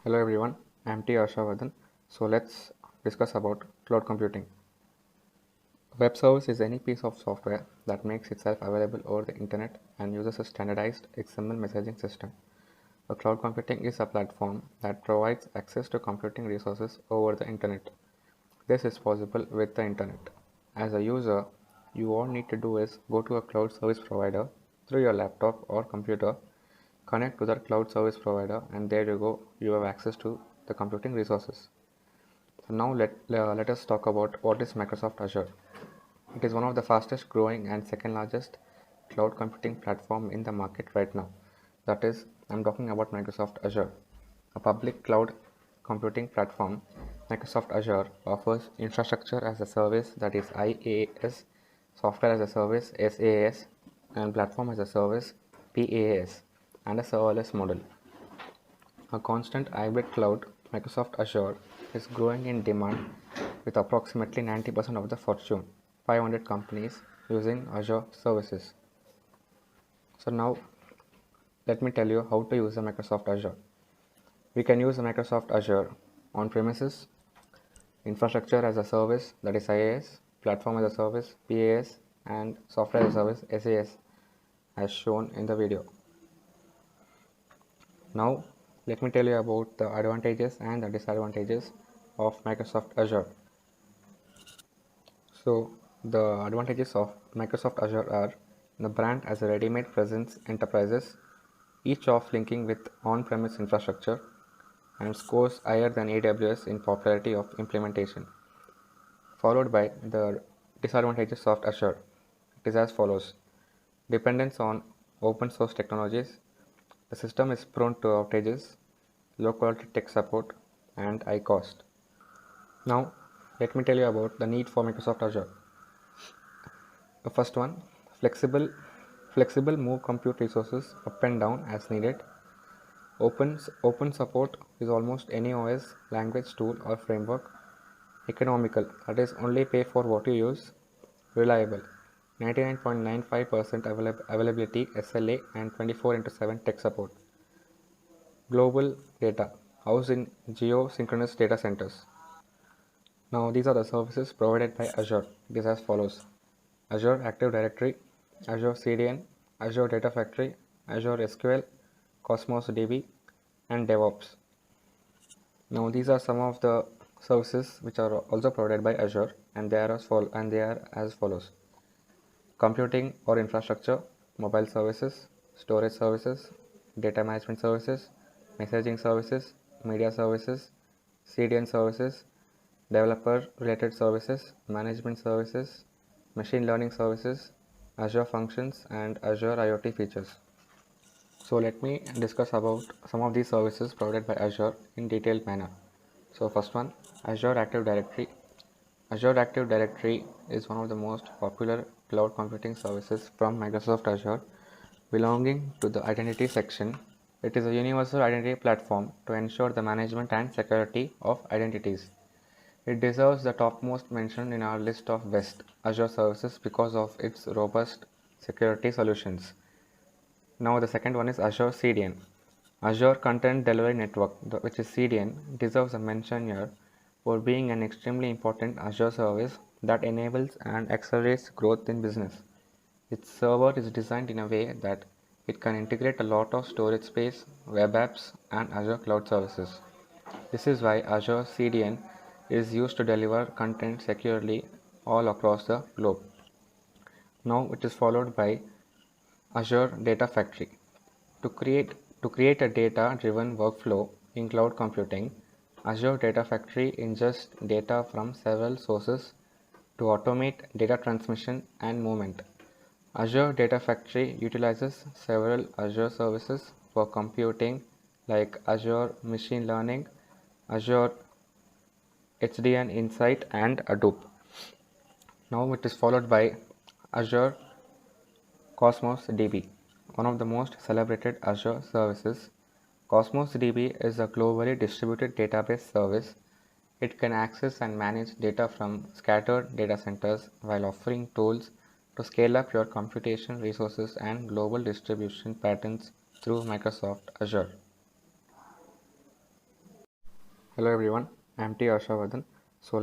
Hello everyone, I am HARSHAVARDHAN. So let's discuss about cloud computing. A web service is any piece of software that makes itself available over the internet and uses a standardized XML messaging system. A cloud computing is a platform that provides access to computing resources over the internet. This is possible with the internet. As a user, you all need to do is go to a cloud service provider through your laptop or computer, connect to that cloud service provider, and there you go, you have access to the computing resources. So now let us talk about what is Microsoft Azure. It is one of the fastest growing and second largest cloud computing platform in the market right now. That is, I'm talking about Microsoft Azure, a public cloud computing platform. Microsoft Azure offers infrastructure as a service, that is IaaS, software as a service SaaS, and platform as a service PaaS, and a serverless model. A constant hybrid cloud, Microsoft Azure is growing in demand with approximately 90% of the Fortune 500 companies using Azure services. So now let me tell you how to use the Microsoft Azure. We can use the Microsoft Azure on premises, infrastructure as a service, that is IaaS, platform as a service PaaS, and software as a service SaaS, as shown in the video. Now let me tell you about the advantages and the disadvantages of Microsoft Azure. So the advantages of Microsoft Azure are: the brand as a ready-made presence enterprises, each of linking with on-premise infrastructure, and scores higher than AWS in popularity of implementation. Followed by the disadvantages of Azure. It is as follows: dependence on open source technologies. The system is prone to outages, low quality tech support, and high cost. Now, let me tell you about the need for Microsoft Azure. The first one, flexible move compute resources up and down as needed. Open support is almost any OS, language, tool, or framework. Economical, that is only pay for what you use. Reliable, 99.95% availability SLA and 24/7 tech support. Global data, housed in geosynchronous data centers. Now these are the services provided by Azure. It is as follows: Azure Active Directory, Azure CDN, Azure Data Factory, Azure SQL, Cosmos DB, and DevOps. Now these are some of the services which are also provided by Azure, and they are as follows: computing or infrastructure, mobile services, storage services, data management services, messaging services, media services, CDN services, developer related services, management services, machine learning services, Azure functions, and Azure IoT features. So let me discuss about some of these services provided by Azure in detailed manner. So first one, Azure Active Directory. Azure Active Directory is one of the most popular cloud computing services from Microsoft Azure, belonging to the identity section. It is a universal identity platform to ensure the management and security of identities. It deserves the topmost mention in our list of best Azure services because of its robust security solutions. Now the second one is Azure CDN. Azure Content Delivery Network, which is CDN, deserves a mention here for being an extremely important Azure service that enables and accelerates growth in business. Its server is designed in a way that it can integrate a lot of storage space, web apps, and Azure cloud services. This is why Azure CDN is used to deliver content securely all across the globe. Now it is followed by Azure Data Factory. To create to create a data-driven workflow in cloud computing, Azure Data Factory ingests data from several sources to automate data transmission and movement. Azure Data Factory utilizes several Azure services for computing like Azure Machine Learning, Azure HDN Insight, and Hadoop. Now it is followed by Azure Cosmos DB, one of the most celebrated Azure services. Cosmos DB is a globally distributed database service. It can access and manage data from scattered data centers while offering tools to scale up your computation resources and global distribution patterns through Microsoft Azure. Hello everyone, I am T. Harshavardhan. So